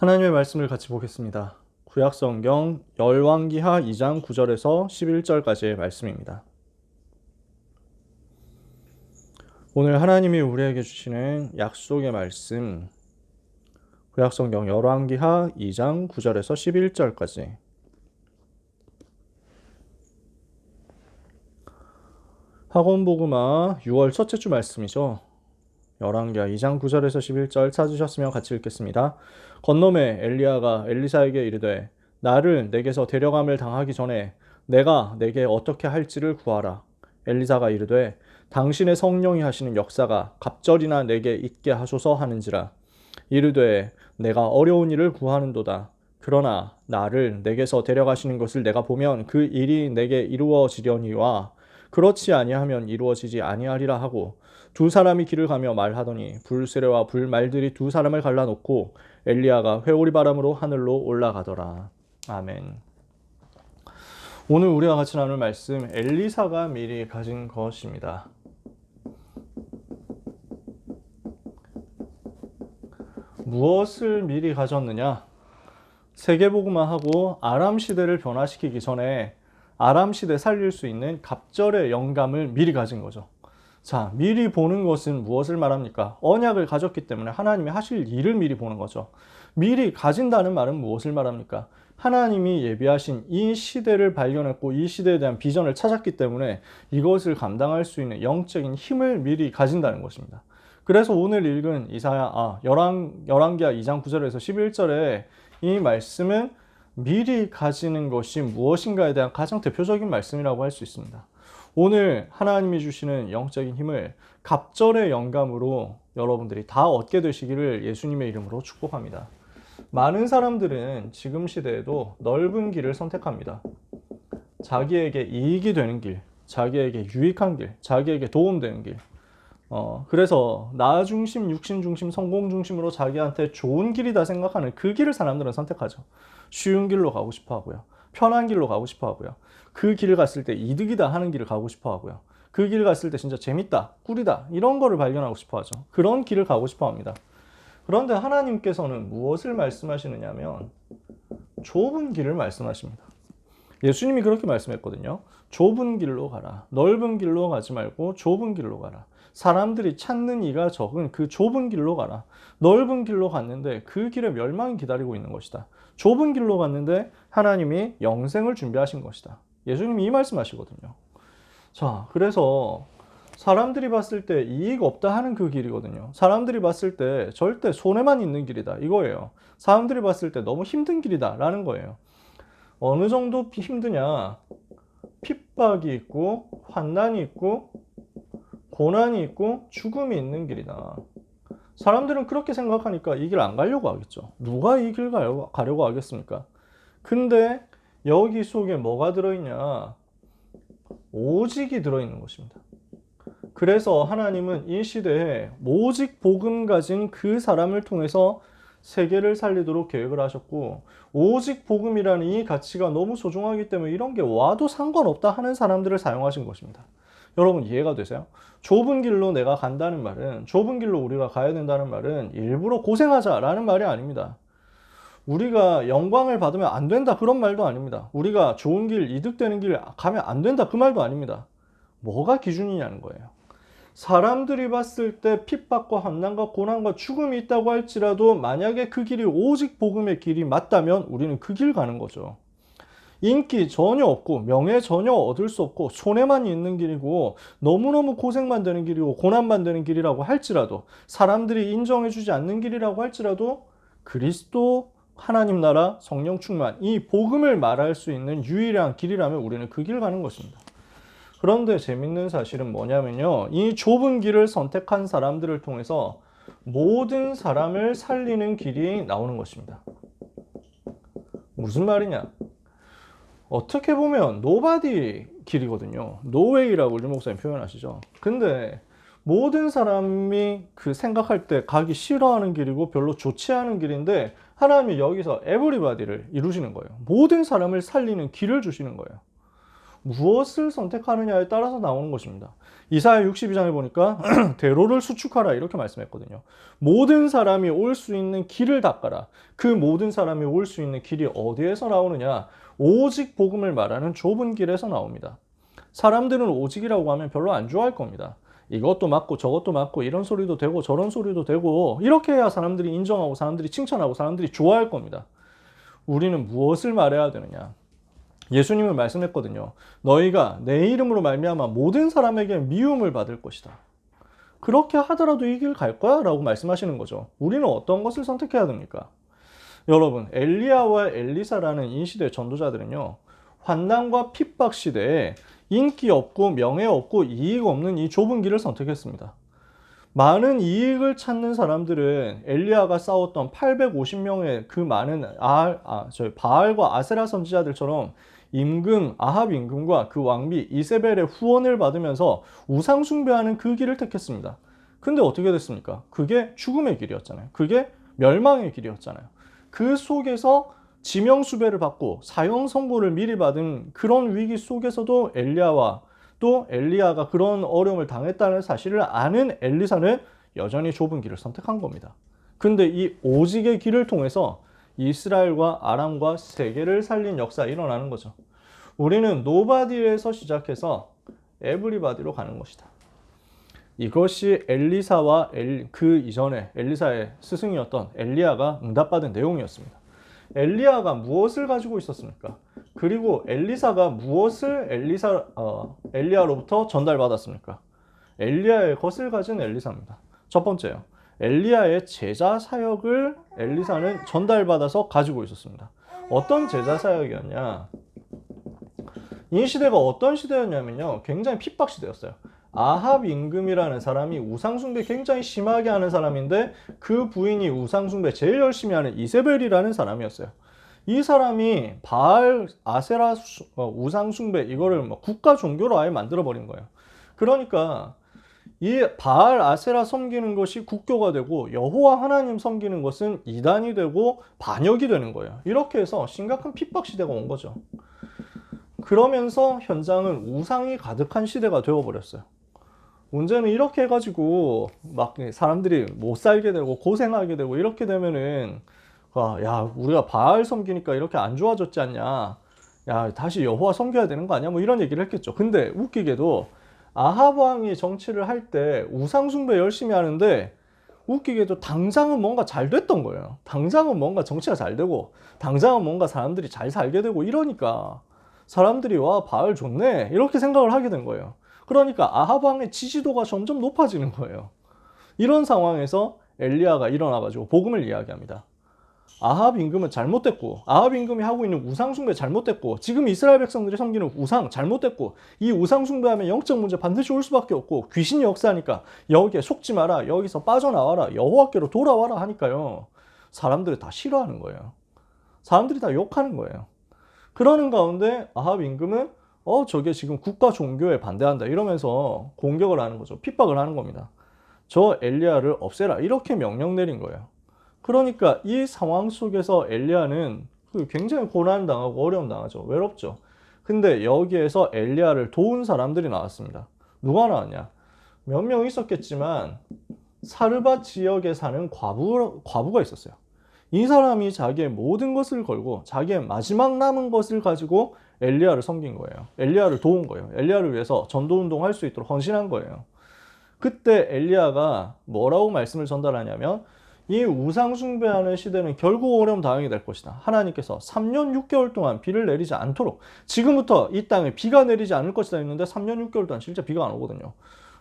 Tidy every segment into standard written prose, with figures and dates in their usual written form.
하나님의 말씀을 같이 보겠습니다. 구약성경 열왕기하 2장 9절에서 11절까지의 말씀입니다. 오늘 하나님이 우리에게 주시는 약속의 말씀, 구약성경 열왕기하 2장 9절에서 11절까지. 학원복음화 6월 첫째 주 말씀이죠. 열왕기하 2장 9절에서 11절 찾으셨으면 같이 읽겠습니다. 건너매 엘리야가 엘리사에게 이르되 나를 내게서 데려감을 당하기 전에 내가 내게 어떻게 할지를 구하라. 엘리사가 이르되 당신의 성령이 하시는 역사가 갑절이나 내게 있게 하소서 하는지라. 이르되 내가 어려운 일을 구하는도다. 그러나 나를 내게서 데려가시는 것을 내가 보면 그 일이 내게 이루어지려니와 그렇지 아니하면 이루어지지 아니하리라 하고 두 사람이 길을 가며 말하더니 불세례와 불말들이 두 사람을 갈라놓고 엘리야가 회오리 바람으로 하늘로 올라가더라. 아멘. 오늘 우리가 같이 나눌 말씀 엘리사가 미리 가진 것입니다. 무엇을 미리 가졌느냐? 세계복음화하고 아람 시대를 변화시키기 전에 아람 시대 살릴 수 있는 갑절의 영감을 미리 가진 거죠. 자, 미리 보는 것은 무엇을 말합니까? 언약을 가졌기 때문에 하나님이 하실 일을 미리 보는 거죠. 미리 가진다는 말은 무엇을 말합니까? 하나님이 예비하신 이 시대를 발견했고 이 시대에 대한 비전을 찾았기 때문에 이것을 감당할 수 있는 영적인 힘을 미리 가진다는 것입니다. 그래서 오늘 읽은 열왕기하 2장 9절에서 11절에 이 말씀은 미리 가지는 것이 무엇인가에 대한 가장 대표적인 말씀이라고 할 수 있습니다. 오늘 하나님이 주시는 영적인 힘을 갑절의 영감으로 여러분들이 다 얻게 되시기를 예수님의 이름으로 축복합니다. 많은 사람들은 지금 시대에도 넓은 길을 선택합니다. 자기에게 이익이 되는 길, 자기에게 유익한 길, 자기에게 도움되는 길. 그래서 나 중심, 육신 중심, 성공 중심으로 자기한테 좋은 길이다 생각하는 그 길을 사람들은 선택하죠. 쉬운 길로 가고 싶어 하고요. 편한 길로 가고 싶어 하고요. 그 길을 갔을 때 이득이다 하는 길을 가고 싶어 하고요. 그 길 갔을 때 진짜 재밌다, 꿀이다 이런 거를 발견하고 싶어 하죠. 그런 길을 가고 싶어 합니다. 그런데 하나님께서는 무엇을 말씀하시느냐면 좁은 길을 말씀하십니다. 예수님이 그렇게 말씀했거든요. 좁은 길로 가라. 넓은 길로 가지 말고 좁은 길로 가라. 사람들이 찾는 이가 적은 그 좁은 길로 가라. 넓은 길로 갔는데 그 길에 멸망이 기다리고 있는 것이다. 좁은 길로 갔는데 하나님이 영생을 준비하신 것이다. 예수님이 이 말씀하시거든요. 자, 그래서 사람들이 봤을 때 이익 없다 하는 그 길이거든요. 사람들이 봤을 때 절대 손해만 있는 길이다 이거예요. 사람들이 봤을 때 너무 힘든 길이다 라는 거예요. 어느 정도 힘드냐? 핍박이 있고 환난이 있고 고난이 있고 죽음이 있는 길이다. 사람들은 그렇게 생각하니까 이 길 안 가려고 하겠죠. 누가 이 길 가려고 하겠습니까? 근데 여기 속에 뭐가 들어있냐? 오직이 들어있는 것입니다. 그래서 하나님은 이 시대에 오직 복음 가진 그 사람을 통해서 세계를 살리도록 계획을 하셨고 오직 복음이라는 이 가치가 너무 소중하기 때문에 이런 게 와도 상관없다 하는 사람들을 사용하신 것입니다. 여러분 이해가 되세요? 좁은 길로 내가 간다는 말은 좁은 길로 우리가 가야 된다는 말은 일부러 고생하자라는 말이 아닙니다. 우리가 영광을 받으면 안 된다 그런 말도 아닙니다. 우리가 좋은 길, 이득되는 길 가면 안 된다 그 말도 아닙니다. 뭐가 기준이냐는 거예요. 사람들이 봤을 때 핍박과 환난과 고난과 죽음이 있다고 할지라도 만약에 그 길이 오직 복음의 길이 맞다면 우리는 그 길 가는 거죠. 인기 전혀 없고 명예 전혀 얻을 수 없고 손해만 있는 길이고 너무너무 고생만 되는 길이고 고난만 되는 길이라고 할지라도 사람들이 인정해주지 않는 길이라고 할지라도 그리스도 하나님 나라 성령 충만 이 복음을 말할 수 있는 유일한 길이라면 우리는 그 길 가는 것입니다. 그런데 재밌는 사실은 뭐냐면요. 이 좁은 길을 선택한 사람들을 통해서 모든 사람을 살리는 길이 나오는 것입니다. 무슨 말이냐? 어떻게 보면 노바디 길이거든요. 노웨이라고 류 목사님 표현하시죠. 근데 모든 사람이 그 생각할 때 가기 싫어하는 길이고 별로 좋지 않은 길인데 하나님이 여기서 에브리바디를 이루시는 거예요. 모든 사람을 살리는 길을 주시는 거예요. 무엇을 선택하느냐에 따라서 나오는 것입니다. 이사야 62장에 보니까 대로를 수축하라 이렇게 말씀했거든요. 모든 사람이 올 수 있는 길을 닦아라. 그 모든 사람이 올 수 있는 길이 어디에서 나오느냐? 오직 복음을 말하는 좁은 길에서 나옵니다. 사람들은 오직이라고 하면 별로 안 좋아할 겁니다. 이것도 맞고 저것도 맞고 이런 소리도 되고 저런 소리도 되고 이렇게 해야 사람들이 인정하고 사람들이 칭찬하고 사람들이 좋아할 겁니다. 우리는 무엇을 말해야 되느냐? 예수님은 말씀했거든요. 너희가 내 이름으로 말미암아 모든 사람에게 미움을 받을 것이다. 그렇게 하더라도 이 길 갈 거야? 라고 말씀하시는 거죠. 우리는 어떤 것을 선택해야 됩니까? 여러분, 엘리야와 엘리사라는 이 시대의 전도자들은요. 환난과 핍박 시대에 인기 없고 명예 없고 이익 없는 이 좁은 길을 선택했습니다. 많은 이익을 찾는 사람들은 엘리야가 싸웠던 850명의 그 많은 바알과 아세라 선지자들처럼 임금, 아합 임금과 그 왕비 이세벨의 후원을 받으면서 우상 숭배하는 그 길을 택했습니다. 근데 어떻게 됐습니까? 그게 죽음의 길이었잖아요. 그게 멸망의 길이었잖아요. 그 속에서 지명수배를 받고 사형 선고를 미리 받은 그런 위기 속에서도 엘리야와 또 엘리야가 그런 어려움을 당했다는 사실을 아는 엘리사는 여전히 좁은 길을 선택한 겁니다. 근데 이 오직의 길을 통해서 이스라엘과 아람과 세계를 살린 역사가 일어나는 거죠. 우리는 노바디에서 시작해서 에브리바디로 가는 것이다. 이것이 엘리사와 그 이전에 엘리사의 스승이었던 엘리야가 응답받은 내용이었습니다. 엘리야가 무엇을 가지고 있었습니까? 그리고 엘리사가 무엇을 엘리야로부터 전달받았습니까? 엘리야의 것을 가진 엘리사입니다. 첫 번째요. 엘리야의 제자 사역을 엘리사는 전달받아서 가지고 있었습니다. 어떤 제자 사역이었냐? 이 시대가 어떤 시대였냐면요. 굉장히 핍박 시대였어요. 아합 임금이라는 사람이 우상숭배 굉장히 심하게 하는 사람인데 그 부인이 우상숭배 제일 열심히 하는 이세벨이라는 사람이었어요. 이 사람이 바알, 아세라 우상숭배 이거를 국가 종교로 아예 만들어버린 거예요. 그러니까 이 바알, 아세라 섬기는 것이 국교가 되고 여호와 하나님 섬기는 것은 이단이 되고 반역이 되는 거예요. 이렇게 해서 심각한 핍박 시대가 온 거죠. 그러면서 현장은 우상이 가득한 시대가 되어버렸어요. 문제는 이렇게 해가지고 막 사람들이 못 살게 되고 고생하게 되고 이렇게 되면은 야 우리가 바알 섬기니까 이렇게 안 좋아졌지 않냐, 야 다시 여호와 섬겨야 되는 거 아니야, 뭐 이런 얘기를 했겠죠. 근데 웃기게도 아합 왕이 정치를 할 때 우상 숭배 열심히 하는데 웃기게도 당장은 뭔가 잘 됐던 거예요. 당장은 뭔가 정치가 잘 되고 당장은 뭔가 사람들이 잘 살게 되고 이러니까 사람들이 와 바알 좋네 이렇게 생각을 하게 된 거예요. 그러니까 아합 왕의 지지도가 점점 높아지는 거예요. 이런 상황에서 엘리야가 일어나가지고 복음을 이야기합니다. 아합 임금은 잘못됐고 아합 임금이 하고 있는 우상 숭배 잘못됐고 지금 이스라엘 백성들이 섬기는 우상 잘못됐고 이 우상 숭배하면 영적 문제 반드시 올 수밖에 없고 귀신이 역사하니까 여기에 속지 마라, 여기서 빠져나와라, 여호와께로 돌아와라 하니까요. 사람들이 다 싫어하는 거예요. 사람들이 다 욕하는 거예요. 그러는 가운데 아합 임금은 저게 지금 국가 종교에 반대한다 이러면서 공격을 하는 거죠. 핍박을 하는 겁니다. 저 엘리야를 없애라 이렇게 명령 내린 거예요. 그러니까 이 상황 속에서 엘리야는 굉장히 고난 당하고 어려움 당하죠. 외롭죠. 근데 여기에서 엘리야를 도운 사람들이 나왔습니다. 누가 나왔냐? 몇 명 있었겠지만 사르밧 지역에 사는 과부가 있었어요. 이 사람이 자기의 모든 것을 걸고 자기의 마지막 남은 것을 가지고 엘리야를 섬긴 거예요. 엘리야를 도운 거예요. 엘리야를 위해서 전도운동 할 수 있도록 헌신한 거예요. 그때 엘리야가 뭐라고 말씀을 전달하냐면 이 우상 숭배하는 시대는 결국 어려움 당하게 될 것이다. 하나님께서 3년 6개월 동안 비를 내리지 않도록, 지금부터 이 땅에 비가 내리지 않을 것이다 했는데 3년 6개월 동안 실제 비가 안 오거든요.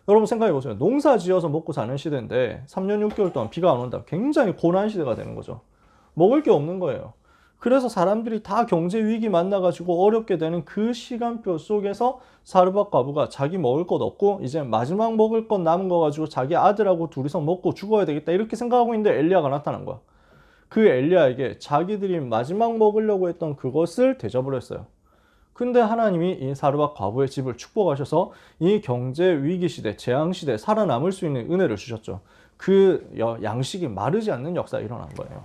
여러분 생각해 보세요. 농사 지어서 먹고 사는 시대인데 3년 6개월 동안 비가 안 온다. 굉장히 고난 시대가 되는 거죠. 먹을 게 없는 거예요. 그래서 사람들이 다 경제 위기 만나가지고 어렵게 되는 그 시간표 속에서 사르밧 과부가 자기 먹을 것 없고 이제 마지막 먹을 것 남은 거 가지고 자기 아들하고 둘이서 먹고 죽어야 되겠다 이렇게 생각하고 있는데 엘리야가 나타난 거야. 그 엘리야에게 자기들이 마지막 먹으려고 했던 그것을 대접을 했어요. 근데 하나님이 이 사르밧 과부의 집을 축복하셔서 이 경제 위기 시대, 재앙 시대에 살아남을 수 있는 은혜를 주셨죠. 그 양식이 마르지 않는 역사가 일어난 거예요.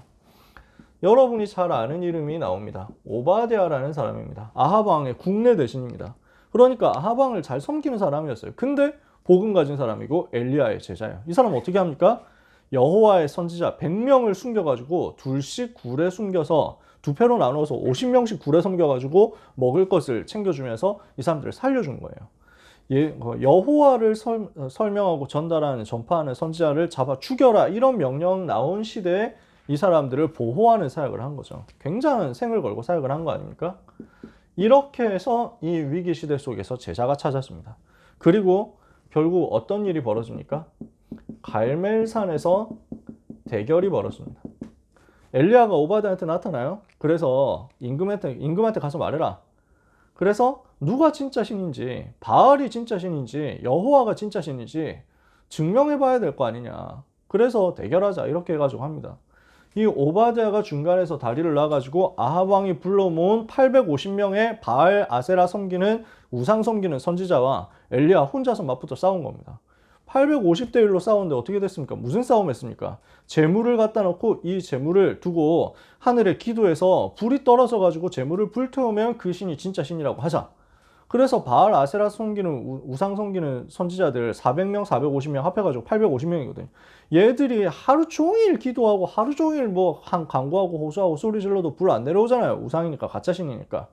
여러분이 잘 아는 이름이 나옵니다. 오바댜라는 사람입니다. 아합 왕의 국내 대신입니다. 그러니까 아합 왕을 잘 섬기는 사람이었어요. 근데 복음 가진 사람이고 엘리야의 제자예요. 이 사람 어떻게 합니까? 여호와의 선지자 100명을 숨겨가지고 둘씩 굴에 숨겨서 두 패로 나눠서 50명씩 굴에 숨겨가지고 먹을 것을 챙겨주면서 이 사람들을 살려준 거예요. 여호와를 설명하고 전달하는 전파하는 선지자를 잡아 죽여라 이런 명령 나온 시대에 이 사람들을 보호하는 사역을 한 거죠. 굉장한 생을 걸고 사역을 한 거 아닙니까? 이렇게 해서 이 위기 시대 속에서 제자가 찾았습니다. 그리고 결국 어떤 일이 벌어집니까? 갈멜산에서 대결이 벌어집니다. 엘리야가 오바댜한테 나타나요. 그래서 임금한테 가서 말해라. 그래서 누가 진짜 신인지, 바알이 진짜 신인지, 여호와가 진짜 신인지 증명해 봐야 될 거 아니냐. 그래서 대결하자 이렇게 해가지고 합니다. 이 오바댜가 중간에서 다리를 놔가지고 아합 왕이 불러 모은 850명의 바알 아세라 섬기는 우상 섬기는 선지자와 엘리야 혼자서 맞붙어 싸운 겁니다. 850대 1로 싸웠는데 어떻게 됐습니까? 무슨 싸움 했습니까? 재물을 갖다 놓고 이 재물을 두고 하늘에 기도해서 불이 떨어져 가지고 재물을 불태우면 그 신이 진짜 신이라고 하자. 그래서 바알 아세라 섬기는 우상 섬기는 선지자들 400명, 450명 합해가지고 850명이거든요. 얘들이 하루 종일 기도하고 하루 종일 뭐 간구하고 호소하고 소리 질러도 불 안 내려오잖아요. 우상이니까 가짜신이니까.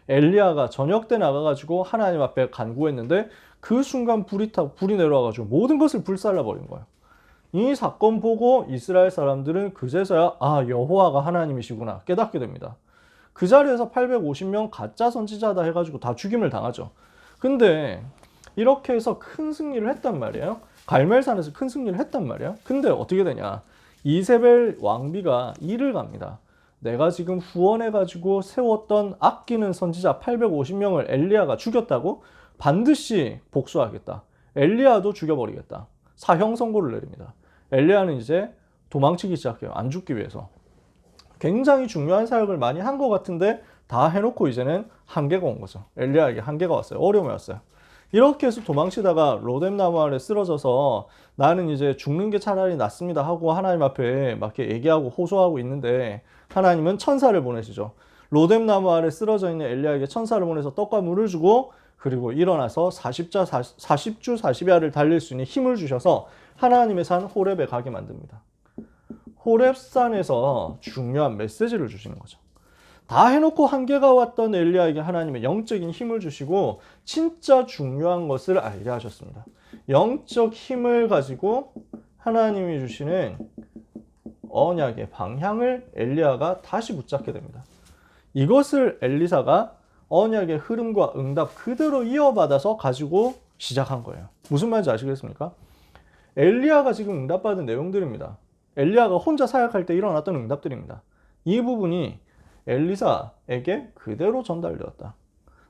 엘리야가 저녁 때 나가가지고 하나님 앞에 간구했는데 그 순간 불이 내려와가지고 모든 것을 불살라 버린 거예요. 이 사건 보고 이스라엘 사람들은 그제서야 여호와가 하나님이시구나 깨닫게 됩니다. 그 자리에서 850명 가짜 선지자다 해가지고 다 죽임을 당하죠. 근데 이렇게 해서 큰 승리를 했단 말이에요. 갈멜산에서 큰 승리를 했단 말이에요. 근데 어떻게 되냐? 이세벨 왕비가 일을 갑니다. 내가 지금 후원해가지고 세웠던 아끼는 선지자 850명을 엘리야가 죽였다고? 반드시 복수하겠다. 엘리야도 죽여버리겠다. 사형 선고를 내립니다. 엘리야는 이제 도망치기 시작해요. 안 죽기 위해서. 굉장히 중요한 사역을 많이 한 것 같은데 다 해놓고 이제는 한계가 온 거죠. 엘리야에게 한계가 왔어요. 어려움이 왔어요. 이렇게 해서 도망치다가 로뎀 나무 아래 쓰러져서 나는 이제 죽는 게 차라리 낫습니다 하고 하나님 앞에 막 이렇게 얘기하고 호소하고 있는데 하나님은 천사를 보내시죠. 로뎀 나무 아래 쓰러져 있는 엘리야에게 천사를 보내서 떡과 물을 주고 그리고 일어나서 40주 40야를 달릴 수 있는 힘을 주셔서 하나님의 산 호렙에 가게 만듭니다. 호렙산에서 중요한 메시지를 주시는 거죠. 다 해놓고 한계가 왔던 엘리야에게 하나님의 영적인 힘을 주시고 진짜 중요한 것을 알게 하셨습니다. 영적 힘을 가지고 하나님이 주시는 언약의 방향을 엘리야가 다시 붙잡게 됩니다. 이것을 엘리사가 언약의 흐름과 응답 그대로 이어받아서 가지고 시작한 거예요. 무슨 말인지 아시겠습니까? 엘리야가 지금 응답받은 내용들입니다. 엘리야가 혼자 사역할 때 일어났던 응답들입니다. 이 부분이 엘리사에게 그대로 전달되었다.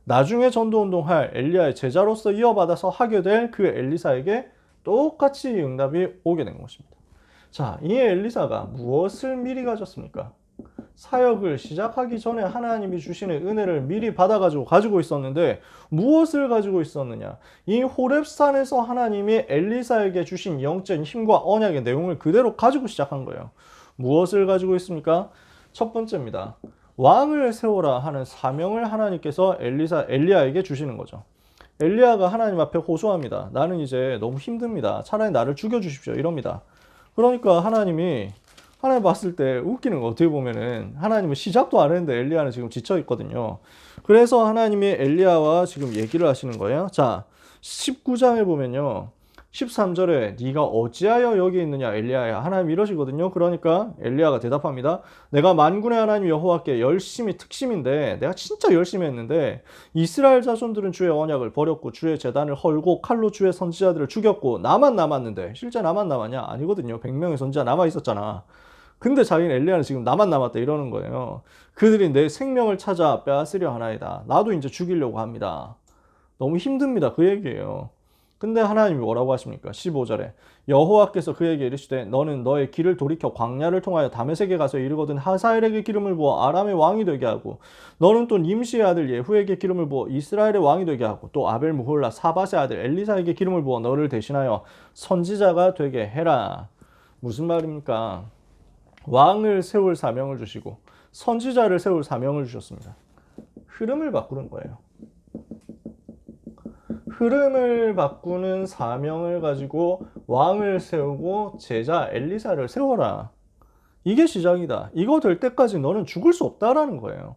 나중에 전도운동할 엘리야의 제자로서 이어받아서 하게 될 그 엘리사에게 똑같이 응답이 오게 된 것입니다. 자, 이 엘리사가 무엇을 미리 가졌습니까? 사역을 시작하기 전에 하나님이 주시는 은혜를 미리 가지고 있었는데 무엇을 가지고 있었느냐? 이 호렙산에서 하나님이 엘리사에게 주신 영적인 힘과 언약의 내용을 그대로 가지고 시작한 거예요. 무엇을 가지고 있습니까? 첫 번째입니다. 왕을 세워라 하는 사명을 하나님께서 엘리야에게 주시는 거죠. 엘리야가 하나님 앞에 호소합니다. 나는 이제 너무 힘듭니다. 차라리 나를 죽여주십시오. 이럽니다. 그러니까 하나님 봤을 때 웃기는 거 어떻게 보면은 하나님은 시작도 안 했는데 엘리야는 지금 지쳐 있거든요. 그래서 하나님이 엘리야와 지금 얘기를 하시는 거예요. 자, 19장에 보면요. 13절에 네가 어찌하여 여기 있느냐 엘리야야 하나님 이러시거든요. 그러니까 엘리야가 대답합니다. 내가 만군의 하나님 여호와께 열심히 특심인데 내가 진짜 열심히 했는데 이스라엘 자손들은 주의 언약을 버렸고 주의 제단을 헐고 칼로 주의 선지자들을 죽였고 나만 남았는데 실제 나만 남았냐? 아니거든요. 100명의 선지자 남아 있었잖아. 근데 자기는 엘리야는 지금 나만 남았다 이러는 거예요. 그들이 내 생명을 찾아 빼앗으려 하나이다. 나도 이제 죽이려고 합니다. 너무 힘듭니다. 그 얘기예요. 근데 하나님이 뭐라고 하십니까? 15절에 여호와께서 그에게 이르시되 너는 너의 길을 돌이켜 광야를 통하여 다메섹에 가서 이르거든 하사엘에게 기름을 부어 아람의 왕이 되게 하고 너는 또 님시의 아들 예후에게 기름을 부어 이스라엘의 왕이 되게 하고 또 아벨 무홀라 사밧의 아들 엘리사에게 기름을 부어 너를 대신하여 선지자가 되게 해라. 무슨 말입니까? 왕을 세울 사명을 주시고 선지자를 세울 사명을 주셨습니다. 흐름을 바꾸는 거예요. 흐름을 바꾸는 사명을 가지고 왕을 세우고 제자 엘리사를 세워라. 이게 시작이다. 이거 될 때까지 너는 죽을 수 없다라는 거예요.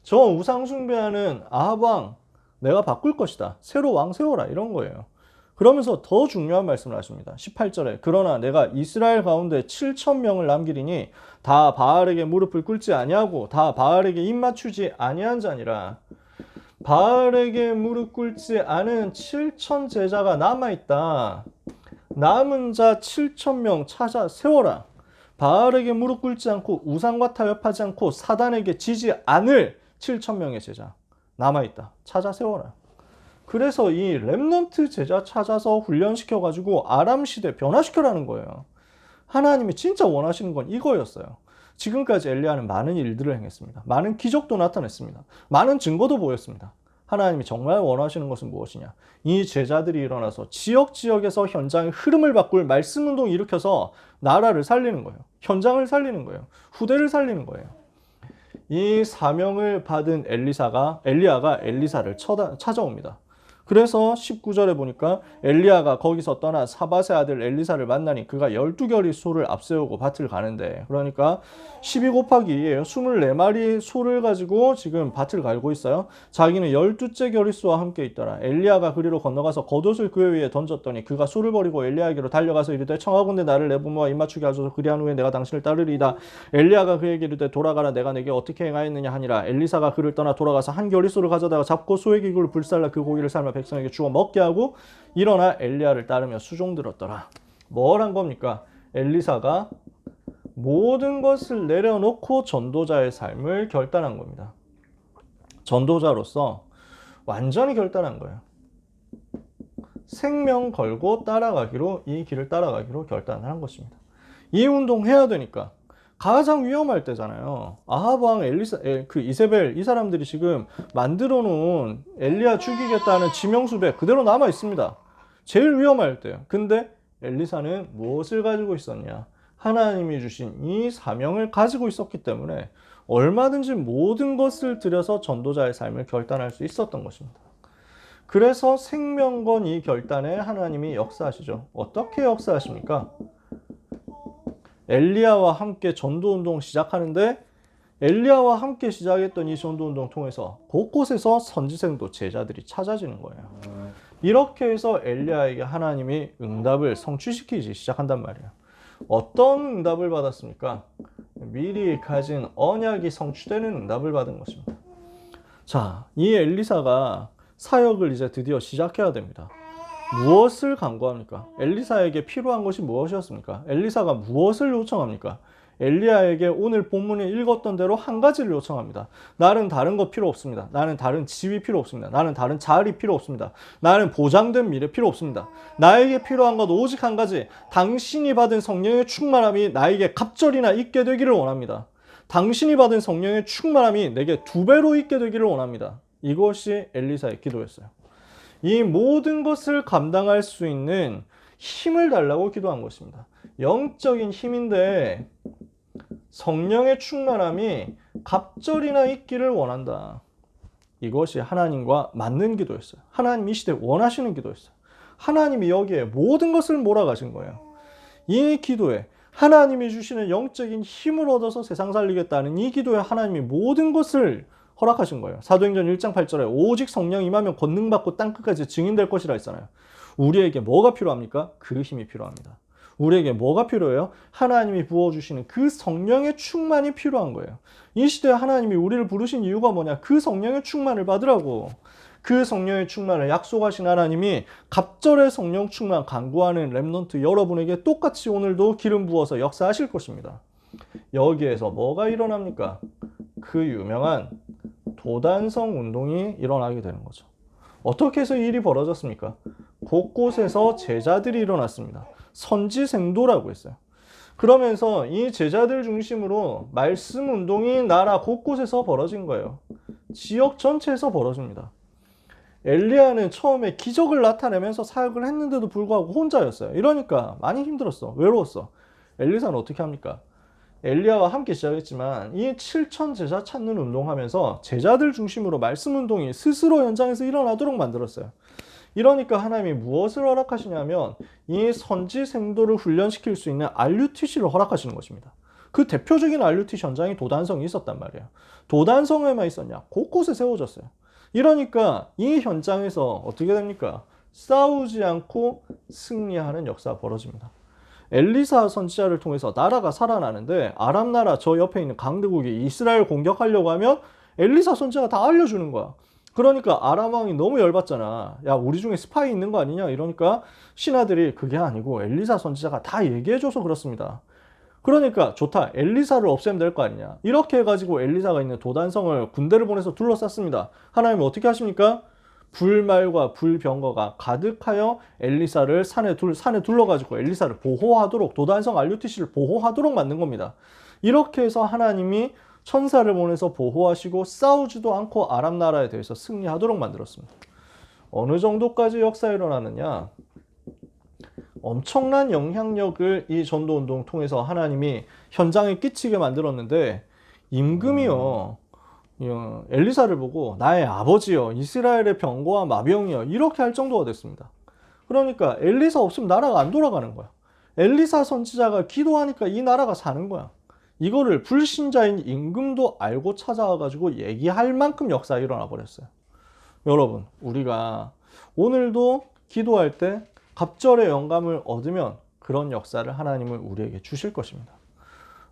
저 우상 숭배하는 아합 왕 내가 바꿀 것이다. 새로 왕 세워라. 이런 거예요. 그러면서 더 중요한 말씀을 하십니다. 18절에 그러나 내가 이스라엘 가운데 7,000명을 남기리니 다 바알에게 무릎을 꿇지 아니하고 다 바알에게 입 맞추지 아니한 자니라. 바알에게 무릎 꿇지 않은 7,000 제자가 남아있다. 남은 자 7,000명 찾아 세워라. 바알에게 무릎 꿇지 않고 우상과 타협하지 않고 사단에게 지지 않을 7,000명의 제자 남아있다. 찾아 세워라. 그래서 이 렘넌트 제자 찾아서 훈련시켜가지고 아람 시대 변화시켜라는 거예요. 하나님이 진짜 원하시는 건 이거였어요. 지금까지 엘리야는 많은 일들을 행했습니다. 많은 기적도 나타냈습니다. 많은 증거도 보였습니다. 하나님이 정말 원하시는 것은 무엇이냐? 이 제자들이 일어나서 지역에서 현장의 흐름을 바꿀 말씀 운동을 일으켜서 나라를 살리는 거예요. 현장을 살리는 거예요. 후대를 살리는 거예요. 이 사명을 받은 엘리야가 엘리사를 찾아옵니다. 그래서 19절에 보니까 엘리야가 거기서 떠나 사밧의 아들 엘리사를 만나니 그가 12결의 소를 앞세우고 밭을 가는데, 그러니까 12 곱하기 2예요. 24마리 소를 가지고 지금 밭을 갈고 있어요. 자기는 12째 결의소와 함께 있더라. 엘리야가 그리로 건너가서 겉옷을 그의 위에 던졌더니 그가 소를 버리고 엘리야에게로 달려가서 이르되 청하건대 나를 내 부모와 입맞추게 하소서. 그리한 후에 내가 당신을 따르리이다. 엘리야가 그에게 이르되 돌아가라. 내가 내게 어떻게 행하였느냐 하니라. 엘리사가 그를 떠나 돌아가서 한 결의소를 가져다가 잡고 소의 기구를 불살라 그 고기를 삶아 백성에게 주어 먹게 하고 일어나 엘리야를 따르며 수종들었더라. 뭘 한 겁니까? 엘리사가 모든 것을 내려놓고 전도자의 삶을 결단한 겁니다. 전도자로서 완전히 결단한 거예요. 생명 걸고 따라가기로, 이 길을 따라가기로 결단을 한 것입니다. 이 운동 해야 되니까. 가장 위험할 때잖아요. 아합 왕, 이세벨, 이 사람들이 지금 만들어 놓은 엘리야 죽이겠다는 지명수배 그대로 남아 있습니다. 제일 위험할 때요. 근데 엘리사는 무엇을 가지고 있었냐? 하나님이 주신 이 사명을 가지고 있었기 때문에 얼마든지 모든 것을 들여서 전도자의 삶을 결단할 수 있었던 것입니다. 그래서 생명 건 이 결단에 하나님이 역사하시죠. 어떻게 역사하십니까? 엘리야와 함께 전도운동 시작하는데, 엘리야와 함께 시작했던 이 전도운동 통해서 곳곳에서 선지생도 제자들이 찾아지는 거예요. 이렇게 해서 엘리야에게 하나님이 응답을 성취시키기 시작한단 말이에요. 어떤 응답을 받았습니까? 미리 가진 언약이 성취되는 응답을 받은 것입니다. 자, 이 엘리사가 사역을 이제 드디어 시작해야 됩니다. 무엇을 간구합니까? 엘리사에게 필요한 것이 무엇이었습니까? 엘리사가 무엇을 요청합니까? 엘리야에게 오늘 본문에 읽었던 대로 한 가지를 요청합니다. 나는 다른 거 필요 없습니다. 나는 다른 지위 필요 없습니다. 나는 다른 자리 필요 없습니다. 나는 보장된 미래 필요 없습니다. 나에게 필요한 것 오직 한 가지, 당신이 받은 성령의 충만함이 나에게 갑절이나 있게 되기를 원합니다. 당신이 받은 성령의 충만함이 내게 2배로 있게 되기를 원합니다. 이것이 엘리사의 기도였어요. 이 모든 것을 감당할 수 있는 힘을 달라고 기도한 것입니다. 영적인 힘인데 성령의 충만함이 갑절이나 있기를 원한다. 이것이 하나님과 맞는 기도였어요. 하나님 이 시대에 원하시는 기도였어요. 하나님이 여기에 모든 것을 몰아가신 거예요. 이 기도에 하나님이 주시는 영적인 힘을 얻어서 세상 살리겠다는 이 기도에 하나님이 모든 것을 허락하신 거예요. 사도행전 1장 8절에 오직 성령 임하면 권능받고 땅끝까지 증인될 것이라 했잖아요. 우리에게 뭐가 필요합니까? 그 힘이 필요합니다. 우리에게 뭐가 필요해요? 하나님이 부어주시는 그 성령의 충만이 필요한 거예요. 이 시대에 하나님이 우리를 부르신 이유가 뭐냐? 그 성령의 충만을 받으라고. 그 성령의 충만을 약속하신 하나님이 갑절의 성령 충만 간구하는 렘넌트 여러분에게 똑같이 오늘도 기름 부어서 역사하실 것입니다. 여기에서 뭐가 일어납니까? 그 유명한 도단성 운동이 일어나게 되는 거죠. 어떻게 해서 일이 벌어졌습니까? 곳곳에서 제자들이 일어났습니다. 선지생도라고 했어요. 그러면서 이 제자들 중심으로 말씀 운동이 나라 곳곳에서 벌어진 거예요. 지역 전체에서 벌어집니다. 엘리야는 처음에 기적을 나타내면서 사역을 했는데도 불구하고 혼자였어요. 이러니까 많이 힘들었어. 외로웠어. 엘리사는 어떻게 합니까? 엘리야와 함께 시작했지만 이 7,000 제자 찾는 운동하면서 제자들 중심으로 말씀 운동이 스스로 현장에서 일어나도록 만들었어요. 이러니까 하나님이 무엇을 허락하시냐면 이 선지생도를 훈련시킬 수 있는 RUTC를 허락하시는 것입니다. 그 대표적인 RUTC 현장이 도단성이 있었단 말이에요. 도단성에만 있었냐? 곳곳에 세워졌어요. 이러니까 이 현장에서 어떻게 됩니까? 싸우지 않고 승리하는 역사가 벌어집니다. 엘리사 선지자를 통해서 나라가 살아나는데 아람 나라 저 옆에 있는 강대국이 이스라엘 공격하려고 하면 엘리사 선지자가 다 알려주는 거야. 그러니까 아람 왕이 너무 열받잖아. 야, 우리 중에 스파이 있는 거 아니냐? 이러니까 신하들이 그게 아니고 엘리사 선지자가 다 얘기해줘서 그렇습니다. 그러니까 좋다. 엘리사를 없애면 될 거 아니냐. 이렇게 해가지고 엘리사가 있는 도단성을 군대를 보내서 둘러쌌습니다. 하나님은 어떻게 하십니까? 불말과 불병거가 가득하여 엘리사를 산에 둘러가지고 엘리사를 보호하도록, 도단성 RUTC를 보호하도록 만든 겁니다. 이렇게 해서 하나님이 천사를 보내서 보호하시고 싸우지도 않고 아람 나라에 대해서 승리하도록 만들었습니다. 어느 정도까지 역사에 일어나느냐? 엄청난 영향력을 이 전도운동 통해서 하나님이 현장에 끼치게 만들었는데, 임금이요, 엘리사를 보고 나의 아버지요, 이스라엘의 병거와 마병이요, 이렇게 할 정도가 됐습니다. 그러니까 엘리사 없으면 나라가 안 돌아가는 거야. 엘리사 선지자가 기도하니까 이 나라가 사는 거야. 이거를 불신자인 임금도 알고 찾아와가지고 얘기할 만큼 역사가 일어나 버렸어요. 여러분, 우리가 오늘도 기도할 때 갑절의 영감을 얻으면 그런 역사를 하나님은 우리에게 주실 것입니다.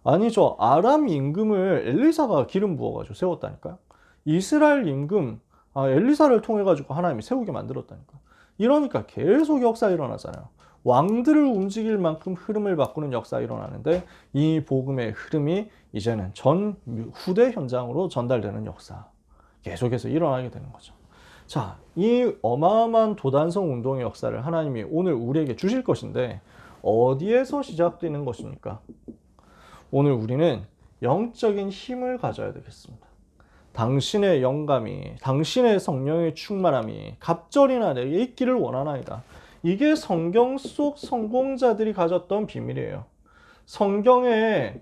아니죠. 아람 임금을 엘리사가 기름 부어가지고 세웠다니까요. 이스라엘 임금, 엘리사를 통해가지고 하나님이 세우게 만들었다니까. 이러니까 계속 역사 일어나잖아요. 왕들을 움직일 만큼 흐름을 바꾸는 역사가 일어나는데, 이 복음의 흐름이 이제는 전 후대 현장으로 전달되는 역사, 계속해서 일어나게 되는 거죠. 자, 이 어마어마한 도단성 운동의 역사를 하나님이 오늘 우리에게 주실 것인데, 어디에서 시작되는 것입니까? 오늘 우리는 영적인 힘을 가져야 되겠습니다. 당신의 영감이, 당신의 성령의 충만함이 갑절이나 내게 있기를 원하나이다. 이게 성경 속 성공자들이 가졌던 비밀이에요. 성경의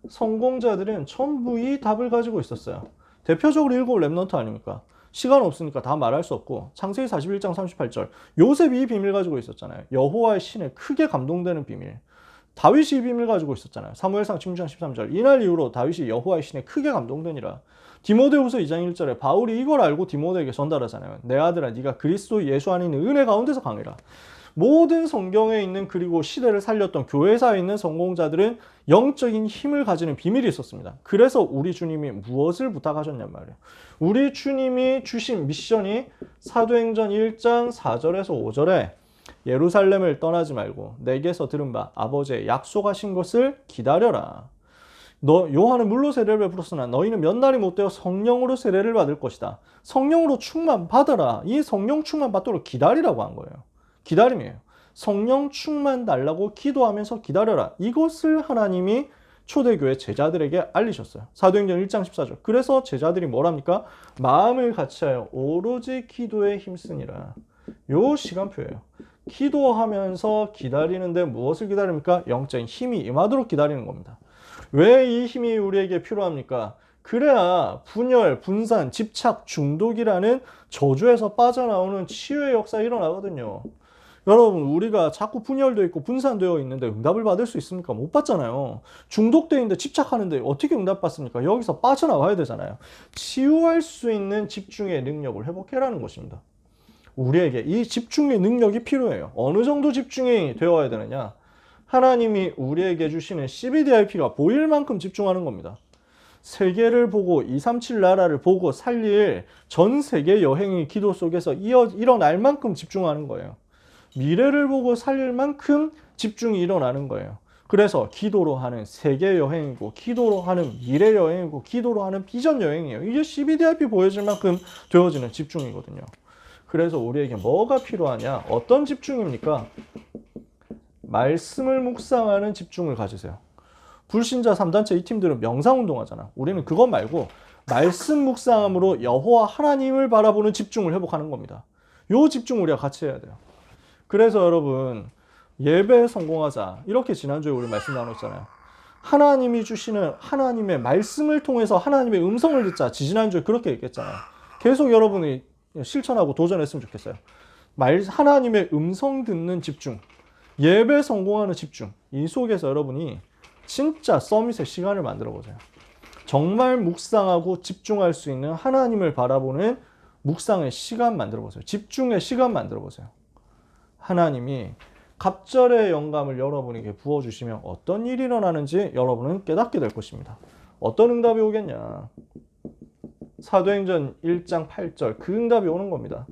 성공자들은 전부 이 답을 가지고 있었어요. 대표적으로 일곱 렘넌트 아닙니까? 시간 없으니까 다 말할 수 없고, 창세기 41장 38절, 요셉이 이 비밀 가지고 있었잖아요. 여호와의 신에 크게 감동되는 비밀. 다윗이 이 비밀 가지고 있었잖아요. 사무엘상 16장 13절, 이날 이후로 다윗이 여호와의 신에 크게 감동되니라. 디모데후서 2장 1절에 바울이 이걸 알고 디모데에게 전달하잖아요. 내 아들아, 네가 그리스도 예수 안에 있는 은혜 가운데서 강해라. 모든 성경에 있는, 그리고 시대를 살렸던 교회사에 있는 성공자들은 영적인 힘을 가지는 비밀이 있었습니다. 그래서 우리 주님이 무엇을 부탁하셨냔 말이에요. 우리 주님이 주신 미션이 사도행전 1장 4절에서 5절에 예루살렘을 떠나지 말고 내게서 들은 바 아버지의 약속하신 것을 기다려라. 요한은 물로 세례를 베풀었으나 너희는 몇 날이 못 되어 성령으로 세례를 받을 것이다. 성령으로 충만 받아라. 이 성령 충만 받도록 기다리라고 한 거예요. 기다림이에요. 성령 충만 달라고 기도하면서 기다려라. 이것을 하나님이 초대교회 제자들에게 알리셨어요. 사도행전 1장 14절. 그래서 제자들이 뭐랍니까? 마음을 같이하여 오로지 기도에 힘쓰니라. 요 시간표예요. 기도하면서 기다리는데 무엇을 기다립니까? 영적인 힘이 임하도록 기다리는 겁니다. 왜 이 힘이 우리에게 필요합니까? 그래야 분열, 분산, 집착, 중독이라는 저주에서 빠져나오는 치유의 역사가 일어나거든요. 여러분, 우리가 자꾸 분열되어 있고 분산되어 있는데 응답을 받을 수 있습니까? 못 받잖아요. 중독되어 있는데 집착하는데 어떻게 응답받습니까? 여기서 빠져나와야 되잖아요. 치유할 수 있는 집중의 능력을 회복해라는 것입니다. 우리에게 이 집중의 능력이 필요해요. 어느 정도 집중이 되어야 되느냐? 하나님이 우리에게 주시는 CBDIP가 보일 만큼 집중하는 겁니다. 세계를 보고 237 나라를 보고 살릴 전 세계 여행의 기도 속에서 일어날 만큼 집중하는 거예요. 미래를 보고 살릴 만큼 집중이 일어나는 거예요. 그래서 기도로 하는 세계 여행이고, 기도로 하는 미래 여행이고, 기도로 하는 비전 여행이에요. 이게 CBDIP 보여줄 만큼 되어지는 집중이거든요. 그래서 우리에게 뭐가 필요하냐? 어떤 집중입니까? 말씀을 묵상하는 집중을 가지세요. 불신자 3단체 이 팀들은 명상운동 하잖아. 우리는 그것 말고 말씀 묵상함으로 여호와 하나님을 바라보는 집중을 회복하는 겁니다. 요 집중 우리가 같이 해야 돼요. 그래서 여러분, 예배에 성공하자, 이렇게 지난주에 우리 말씀 나눴잖아요. 하나님이 주시는 하나님의 말씀을 통해서 하나님의 음성을 듣자, 지지난주에 그렇게 얘기했잖아요. 계속 여러분이 실천하고 도전했으면 좋겠어요. 하나님의 음성 듣는 집중, 예배 성공하는 집중, 이 속에서 여러분이 진짜 서밋의 시간을 만들어 보세요. 정말 묵상하고 집중할 수 있는 하나님을 바라보는 묵상의 시간 만들어 보세요. 집중의 시간 만들어 보세요. 하나님이 갑절의 영감을 여러분에게 부어주시면 어떤 일이 일어나는지 여러분은 깨닫게 될 것입니다. 어떤 응답이 오겠냐? 사도행전 1장 8절 그 응답이 오는 겁니다.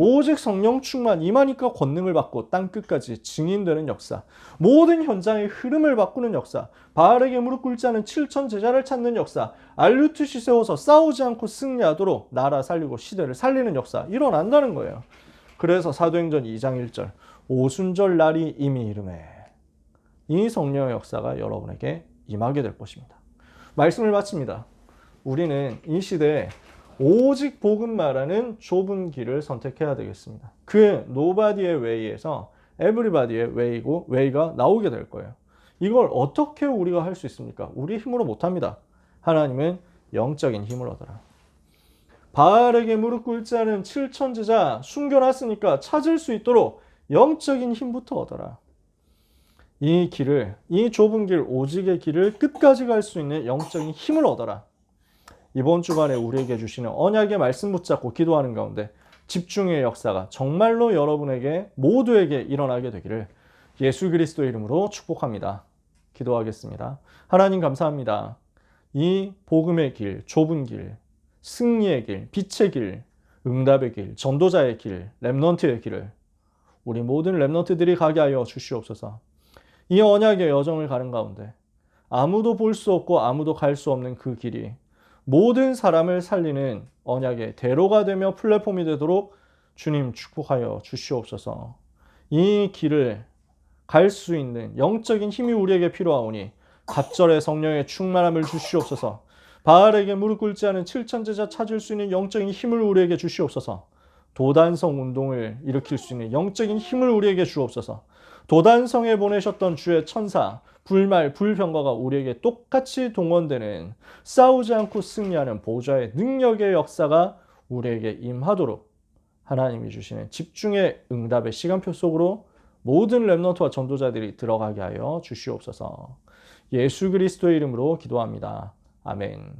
오직 성령 충만 임하니까 권능을 받고 땅끝까지 증인되는 역사, 모든 현장의 흐름을 바꾸는 역사, 바알에게 무릎 꿇지 않은 7천 제자를 찾는 역사, 알루트시 세워서 싸우지 않고 승리하도록 나라 살리고 시대를 살리는 역사 일어난다는 거예요. 그래서 사도행전 2장 1절 오순절 날이 이미 이르매 이 성령의 역사가 여러분에게 임하게 될 것입니다. 말씀을 마칩니다. 우리는 이 시대에 오직 복음 말하는 좁은 길을 선택해야 되겠습니다. 그 nobody의 way에서 everybody의 way가 나오게 될 거예요. 이걸 어떻게 우리가 할 수 있습니까? 우리 힘으로 못합니다. 하나님은 영적인 힘을 얻어라. 바알에게 무릎 꿇지 않은 7천 제자 숨겨놨으니까 찾을 수 있도록 영적인 힘부터 얻어라. 이 길을, 이 좁은 길, 오직의 길을 끝까지 갈 수 있는 영적인 힘을 얻어라. 이번 주간에 우리에게 주시는 언약의 말씀 붙잡고 기도하는 가운데 집중의 역사가 정말로 여러분에게 모두에게 일어나게 되기를 예수 그리스도의 이름으로 축복합니다. 기도하겠습니다. 하나님 감사합니다. 이 복음의 길, 좁은 길, 승리의 길, 빛의 길, 응답의 길, 전도자의 길, 렘넌트의 길을 우리 모든 렘넌트들이 가게 하여 주시옵소서. 이 언약의 여정을 가는 가운데 아무도 볼 수 없고 아무도 갈 수 없는 그 길이 모든 사람을 살리는 언약의 대로가 되며 플랫폼이 되도록 주님 축복하여 주시옵소서. 이 길을 갈 수 있는 영적인 힘이 우리에게 필요하오니 갑절의 성령의 충만함을 주시옵소서. 바알에게 무릎 꿇지 않은 7천 제자 찾을 수 있는 영적인 힘을 우리에게 주시옵소서. 도단성 운동을 일으킬 수 있는 영적인 힘을 우리에게 주옵소서. 도단성에 보내셨던 주의 천사, 불말, 불병거가 우리에게 똑같이 동원되는 싸우지 않고 승리하는 보좌의 능력의 역사가 우리에게 임하도록 하나님이 주시는 집중의 응답의 시간표 속으로 모든 렘넌트와 전도자들이 들어가게 하여 주시옵소서. 예수 그리스도의 이름으로 기도합니다. 아멘.